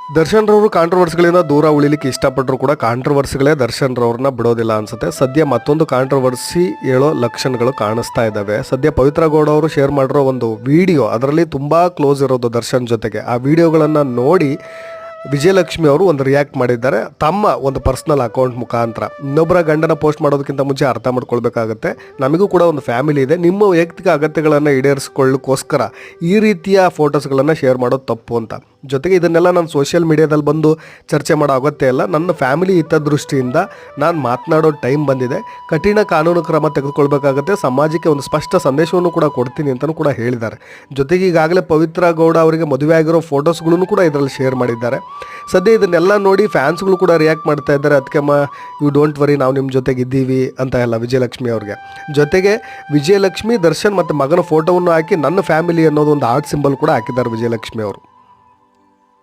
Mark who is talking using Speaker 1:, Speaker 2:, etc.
Speaker 1: ದರ್ಶನ್ ರವರು ಕಾಂಟ್ರವರ್ಸಿಗಳಿಂದ ದೂರ ಉಳಿಲಿಕ್ಕೆ ಇಷ್ಟಪಟ್ಟರು ಕೂಡ ಕಾಂಟ್ರವರ್ಸಿಗಳೇ ದರ್ಶನ್ ರವ್ರನ್ನ ಬಿಡೋದಿಲ್ಲ ಅನ್ಸುತ್ತೆ. ಸದ್ಯ ಮತ್ತೊಂದು ಕಾಂಟ್ರವರ್ಸಿ ಹೇಳೋ ಲಕ್ಷಣಗಳು ಕಾಣಿಸ್ತಾ ಇದ್ದಾವೆ. ಸದ್ಯ ಪವಿತ್ರ ಗೌಡ ಅವರು ಶೇರ್ ಮಾಡಿರೋ ಒಂದು ವಿಡಿಯೋ, ಅದರಲ್ಲಿ ತುಂಬ ಕ್ಲೋಸ್ ಇರೋದು ದರ್ಶನ್ ಜೊತೆಗೆ. ಆ ವಿಡಿಯೋಗಳನ್ನು ನೋಡಿ ವಿಜಯಲಕ್ಷ್ಮಿ ಅವರು ಒಂದು ರಿಯಾಕ್ಟ್ ಮಾಡಿದ್ದಾರೆ ತಮ್ಮ ಒಂದು ಪರ್ಸ್ನಲ್ ಅಕೌಂಟ್ ಮುಖಾಂತರ. ಇನ್ನೊಬ್ಬರ ಗಂಡನ ಪೋಸ್ಟ್ ಮಾಡೋದಕ್ಕಿಂತ ಮುಂಚೆ ಅರ್ಥ ಮಾಡ್ಕೊಳ್ಬೇಕಾಗತ್ತೆ, ನಮಗೂ ಕೂಡ ಒಂದು ಫ್ಯಾಮಿಲಿ ಇದೆ, ನಿಮ್ಮ ವೈಯಕ್ತಿಕ ಅಗತ್ಯಗಳನ್ನು ಈಡೇರಿಸ್ಕೊಳ್ಳೋಕ್ಕೋಸ್ಕರ ಈ ರೀತಿಯ ಫೋಟೋಸ್ಗಳನ್ನು ಶೇರ್ ಮಾಡೋದು ತಪ್ಪು ಅಂತ. ಜೊತೆಗೆ ಇದನ್ನೆಲ್ಲ ನಾನು ಸೋಷಿಯಲ್ ಮೀಡಿಯಾದಲ್ಲಿ ಬಂದು ಚರ್ಚೆ ಮಾಡೋ ಅಗತ್ಯ ಇಲ್ಲ, ನನ್ನ ಫ್ಯಾಮಿಲಿ ಹಿತದೃಷ್ಟಿಯಿಂದ ನಾನು ಮಾತನಾಡೋ ಟೈಮ್ ಬಂದಿದೆ, ಕಠಿಣ ಕಾನೂನು ಕ್ರಮ ತೆಗೆದುಕೊಳ್ಬೇಕಾಗತ್ತೆ, ಸಮಾಜಕ್ಕೆ ಒಂದು ಸ್ಪಷ್ಟ ಸಂದೇಶವನ್ನು ಕೂಡ ಕೊಡ್ತೀನಿ ಅಂತಲೂ ಕೂಡ ಹೇಳಿದ್ದಾರೆ. ಜೊತೆಗೆ ಈಗಾಗಲೇ ಪವಿತ್ರ ಗೌಡ ಅವರಿಗೆ ಮದುವೆ ಆಗಿರೋ ಫೋಟೋಸ್ಗಳನ್ನು ಕೂಡ ಇದರಲ್ಲಿ ಶೇರ್ ಮಾಡಿದ್ದಾರೆ. ಸದ್ಯ ಇದನ್ನೆಲ್ಲ ನೋಡಿ ಫ್ಯಾನ್ಸ್ಗಳು ಕೂಡ ರಿಯಾಕ್ಟ್ ಮಾಡ್ತಾ ಇದ್ದಾರೆ, ಅದಕ್ಕೆ ಯು ಡೋಂಟ್ ವರಿ, ನಾವು ನಿಮ್ಮ ಜೊತೆಗೆ ಇದ್ದೀವಿ ಅಂತ ಎಲ್ಲ ವಿಜಯಲಕ್ಷ್ಮಿ ಅವ್ರಿಗೆ. ಜೊತೆಗೆ ವಿಜಯಲಕ್ಷ್ಮಿ, ದರ್ಶನ್ ಮತ್ತು ಮಗನ ಫೋಟೋವನ್ನು ಹಾಕಿ ನನ್ನ ಫ್ಯಾಮಿಲಿ ಅನ್ನೋದು ಒಂದು ಆರ್ಟ್ ಸಿಂಬಲ್ ಕೂಡ ಹಾಕಿದ್ದಾರೆ ವಿಜಯಲಕ್ಷ್ಮಿ ಅವರು.